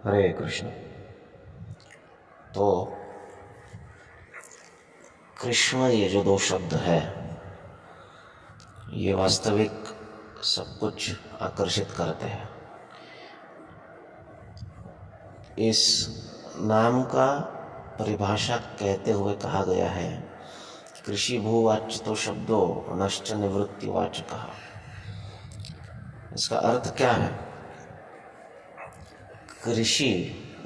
हरे कृष्ण। तो कृष्ण ये जो दो शब्द है ये वास्तविक सब कुछ आकर्षित करते हैं। इस नाम का परिभाषा कहते हुए कहा गया है कृषि भूवाच्य तो शब्दों नश्च निवृत्तिवाचकः। इसका अर्थ क्या है? कृषि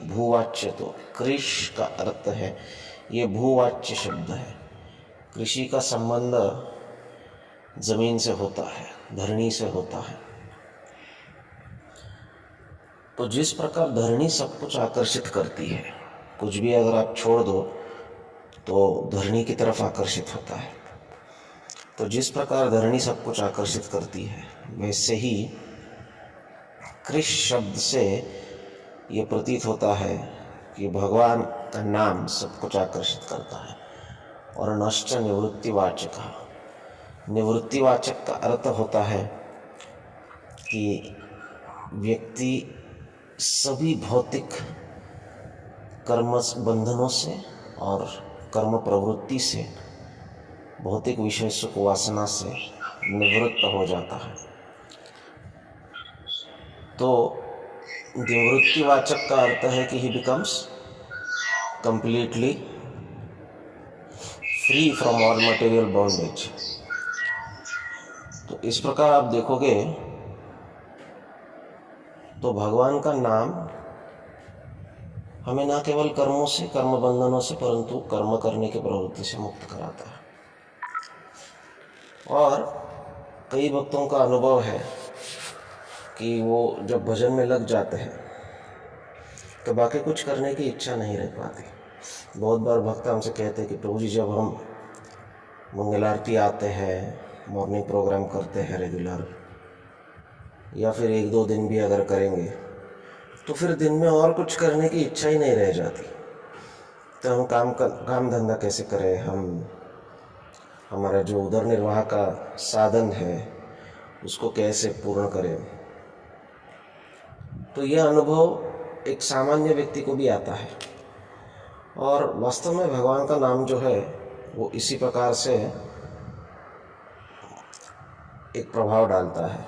भूवाच्य, तो कृष का अर्थ है, ये भूवाच्य शब्द है। कृषि का संबंध जमीन से होता है, धरणी से होता है। तो जिस प्रकार धरणी सब कुछ आकर्षित करती है, कुछ भी अगर आप छोड़ दो तो धरणी की तरफ आकर्षित होता है। तो जिस प्रकार धरणी सब कुछ आकर्षित करती है, वैसे ही कृष शब्द से ये प्रतीत होता है कि भगवान का नाम सब कुछ आकर्षित करता है। और नश्च निवृत्तिवाचक, निवृत्तिवाचक का अर्थ होता है कि व्यक्ति सभी भौतिक कर्म बंधनों से और कर्म प्रवृत्ति से, भौतिक विषय सुख वासना से निवृत्त हो जाता है। तो निवृत्तिवाचक का अर्थ है कि ही becomes completely free from all material bondage. तो इस प्रकार आप देखोगे तो भगवान का नाम हमें ना केवल कर्मों से, कर्म बंधनों से, परंतु कर्म करने की प्रवृत्ति से मुक्त कराता है। और कई भक्तों का अनुभव है कि वो जब भजन में लग जाते हैं तो बाकी कुछ करने की इच्छा नहीं रह पाती। बहुत बार भक्त हमसे कहते हैं कि प्रभु जी, जब हम मंगल आरती आते हैं, मॉर्निंग प्रोग्राम करते हैं रेगुलर, या फिर एक दो दिन भी अगर करेंगे तो फिर दिन में और कुछ करने की इच्छा ही नहीं रह जाती। तो हम काम धंधा कैसे करें, हम हमारा जो उदर निर्वाह का साधन है उसको कैसे पूर्ण करें। तो यह अनुभव एक सामान्य व्यक्ति को भी आता है। और वास्तव में भगवान का नाम जो है वो इसी प्रकार से एक प्रभाव डालता है।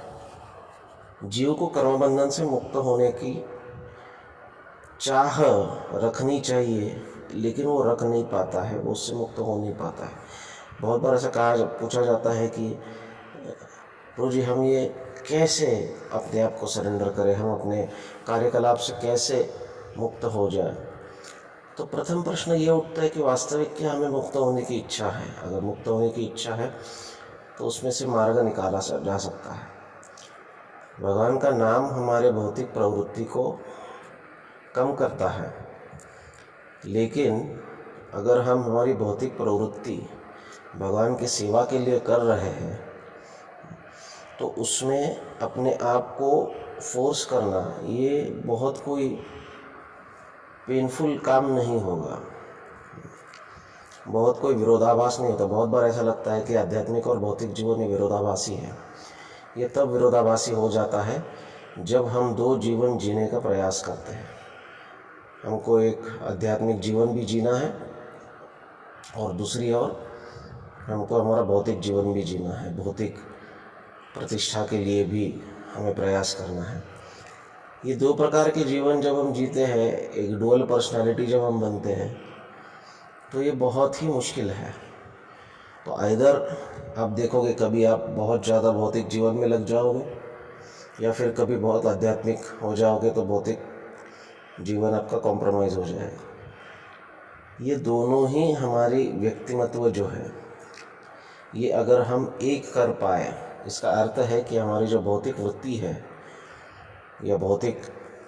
जीव को कर्मबंधन से मुक्त होने की चाह रखनी चाहिए, लेकिन वो रख नहीं पाता है, वो उससे मुक्त हो नहीं पाता है। बहुत बार ऐसा पूछा जाता है कि प्रभु जी, हम ये कैसे अपने आप को सरेंडर करें, हम अपने कार्यकलाप से कैसे मुक्त हो जाए। तो प्रथम प्रश्न ये उठता है कि वास्तविक क्या हमें मुक्त होने की इच्छा है? अगर मुक्त होने की इच्छा है तो उसमें से मार्ग निकाला जा सकता है। भगवान का नाम हमारे भौतिक प्रवृत्ति को कम करता है, लेकिन अगर हम हमारी भौतिक प्रवृत्ति भगवान की सेवा के लिए कर रहे हैं तो उसमें अपने आप को फोर्स करना ये बहुत कोई पेनफुल काम नहीं होगा, बहुत कोई विरोधाभास नहीं होता। बहुत बार ऐसा लगता है कि आध्यात्मिक और भौतिक जीवन में विरोधाभासी है। ये तब विरोधाभासी हो जाता है जब हम दो जीवन जीने का प्रयास करते हैं। हमको एक आध्यात्मिक जीवन भी जीना है और दूसरी ओर हमको हमारा भौतिक जीवन भी जीना है, भौतिक प्रतिष्ठा के लिए भी हमें प्रयास करना है। ये दो प्रकार के जीवन जब हम जीते हैं, एक डुअल पर्सनालिटी जब हम बनते हैं, तो ये बहुत ही मुश्किल है। तो आइदर आप देखोगे कभी आप बहुत ज़्यादा भौतिक जीवन में लग जाओगे, या फिर कभी बहुत आध्यात्मिक हो जाओगे तो भौतिक जीवन आपका कॉम्प्रोमाइज़ हो जाएगा। ये दोनों ही हमारी व्यक्तिमत्व जो है, ये अगर हम एक कर पाए, इसका अर्थ है कि हमारी जो भौतिक वृत्ति है या भौतिक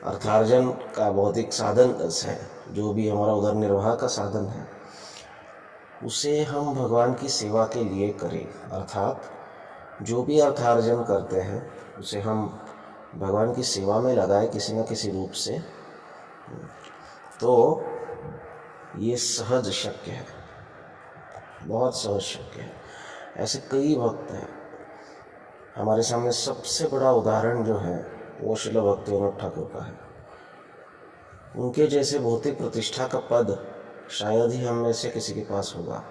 अर्थार्जन का भौतिक साधन है, जो भी हमारा उदर निर्वाह का साधन है, उसे हम भगवान की सेवा के लिए करें। अर्थात जो भी अर्थार्जन करते हैं उसे हम भगवान की सेवा में लगाए किसी न किसी रूप से, तो ये सहज शक्य है, बहुत सहज शक्य है। ऐसे कई भक्त हैं। हमारे सामने सबसे बड़ा उदाहरण जो है वो श्रील भक्तिविनोद ठाकुर का है। उनके जैसे भौतिक प्रतिष्ठा का पद शायद ही हम में से किसी के पास होगा।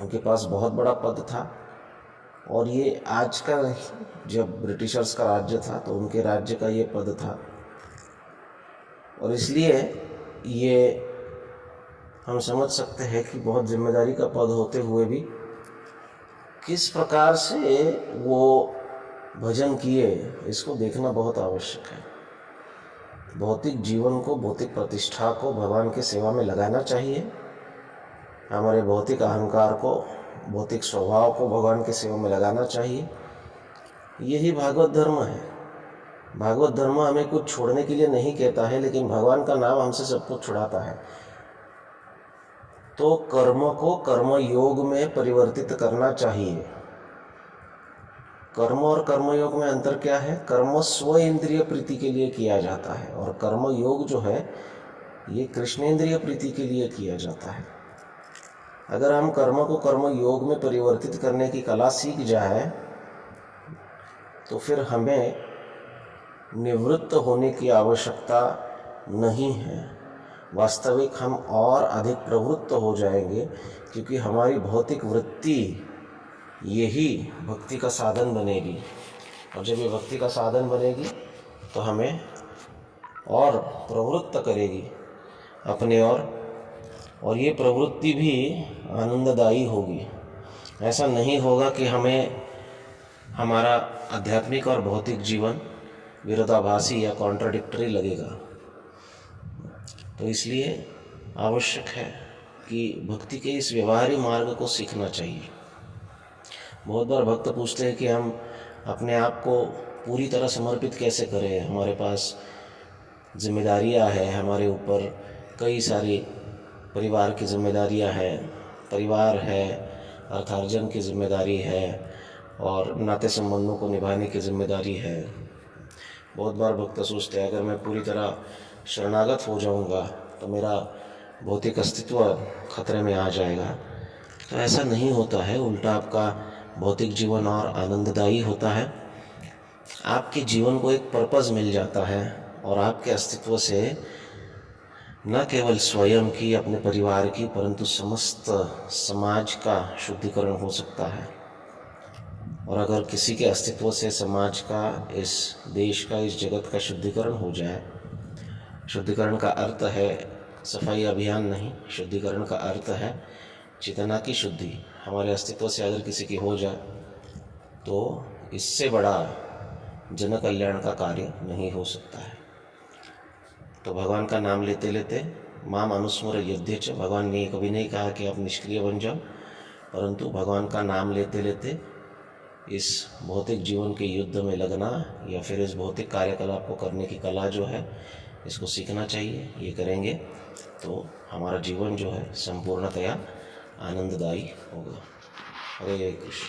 उनके पास बहुत बड़ा पद था, और ये आज का, जब ब्रिटिशर्स का राज्य था तो उनके राज्य का ये पद था, और इसलिए ये हम समझ सकते हैं कि बहुत जिम्मेदारी का पद होते हुए भी किस प्रकार से वो भजन किए, इसको देखना बहुत आवश्यक है। भौतिक जीवन को, भौतिक प्रतिष्ठा को भगवान की सेवा में लगाना चाहिए। हमारे भौतिक अहंकार को, भौतिक स्वभाव को भगवान की सेवा में लगाना चाहिए। यही भागवत धर्म है। भागवत धर्म हमें कुछ छोड़ने के लिए नहीं कहता है, लेकिन भगवान का नाम हमसे सब कुछ छुड़ाता है। तो कर्म को कर्म योग में परिवर्तित करना चाहिए। कर्म और कर्मयोग में अंतर क्या है? कर्म स्व इंद्रिय प्रीति के लिए किया जाता है, और कर्म योग जो है ये कृष्णेंद्रिय प्रीति के लिए किया जाता है। अगर हम कर्म को कर्म योग में परिवर्तित करने की कला सीख जाए तो फिर हमें निवृत्त होने की आवश्यकता नहीं है। वास्तविक हम और अधिक प्रवृत्त हो जाएंगे, क्योंकि हमारी भौतिक वृत्ति यही भक्ति का साधन बनेगी, और जब ये भक्ति का साधन बनेगी तो हमें और प्रवृत्त करेगी अपने और ये प्रवृत्ति भी आनंददायी होगी। ऐसा नहीं होगा कि हमें हमारा आध्यात्मिक और भौतिक जीवन विरोधाभासी या कॉन्ट्राडिक्टरी लगेगा। तो इसलिए आवश्यक है कि भक्ति के इस व्यवहारिक मार्ग को सीखना चाहिए। बहुत बार भक्त पूछते हैं कि हम अपने आप को पूरी तरह समर्पित कैसे करें। हमारे पास जिम्मेदारियां हैं, हमारे ऊपर कई सारी परिवार की जिम्मेदारियां हैं, परिवार है, अर्थार्जन की जिम्मेदारी है, और नाते संबंधों को निभाने की जिम्मेदारी है। बहुत बार भक्त सोचते हैं अगर मैं पूरी तरह शरणागत हो जाऊंगा तो मेरा भौतिक अस्तित्व खतरे में आ जाएगा। तो ऐसा नहीं होता है, उल्टा आपका भौतिक जीवन और आनंददायी होता है। आपके जीवन को एक पर्पस मिल जाता है, और आपके अस्तित्व से न केवल स्वयं की, अपने परिवार की, परंतु समस्त समाज का शुद्धिकरण हो सकता है। और अगर किसी के अस्तित्व से समाज का, इस देश का, इस जगत का शुद्धिकरण हो जाए, शुद्धिकरण का अर्थ है सफाई अभियान नहीं, शुद्धिकरण का अर्थ है चेतना की शुद्धि। हमारे अस्तित्व से अगर किसी की हो जाए तो इससे बड़ा जन कल्याण का कार्य नहीं हो सकता है। तो भगवान का नाम लेते लेते माम अनुस्मर यद्यच, भगवान ने कभी नहीं कहा कि आप निष्क्रिय बन जाओ, परंतु भगवान का नाम लेते लेते इस भौतिक जीवन के युद्ध में लगना, या फिर इस भौतिक कार्यकलाप को करने की कला जो है, इसको सीखना चाहिए। ये करेंगे तो हमारा जीवन जो है संपूर्णतया आनंददायी होगा। हरे कृष्ण।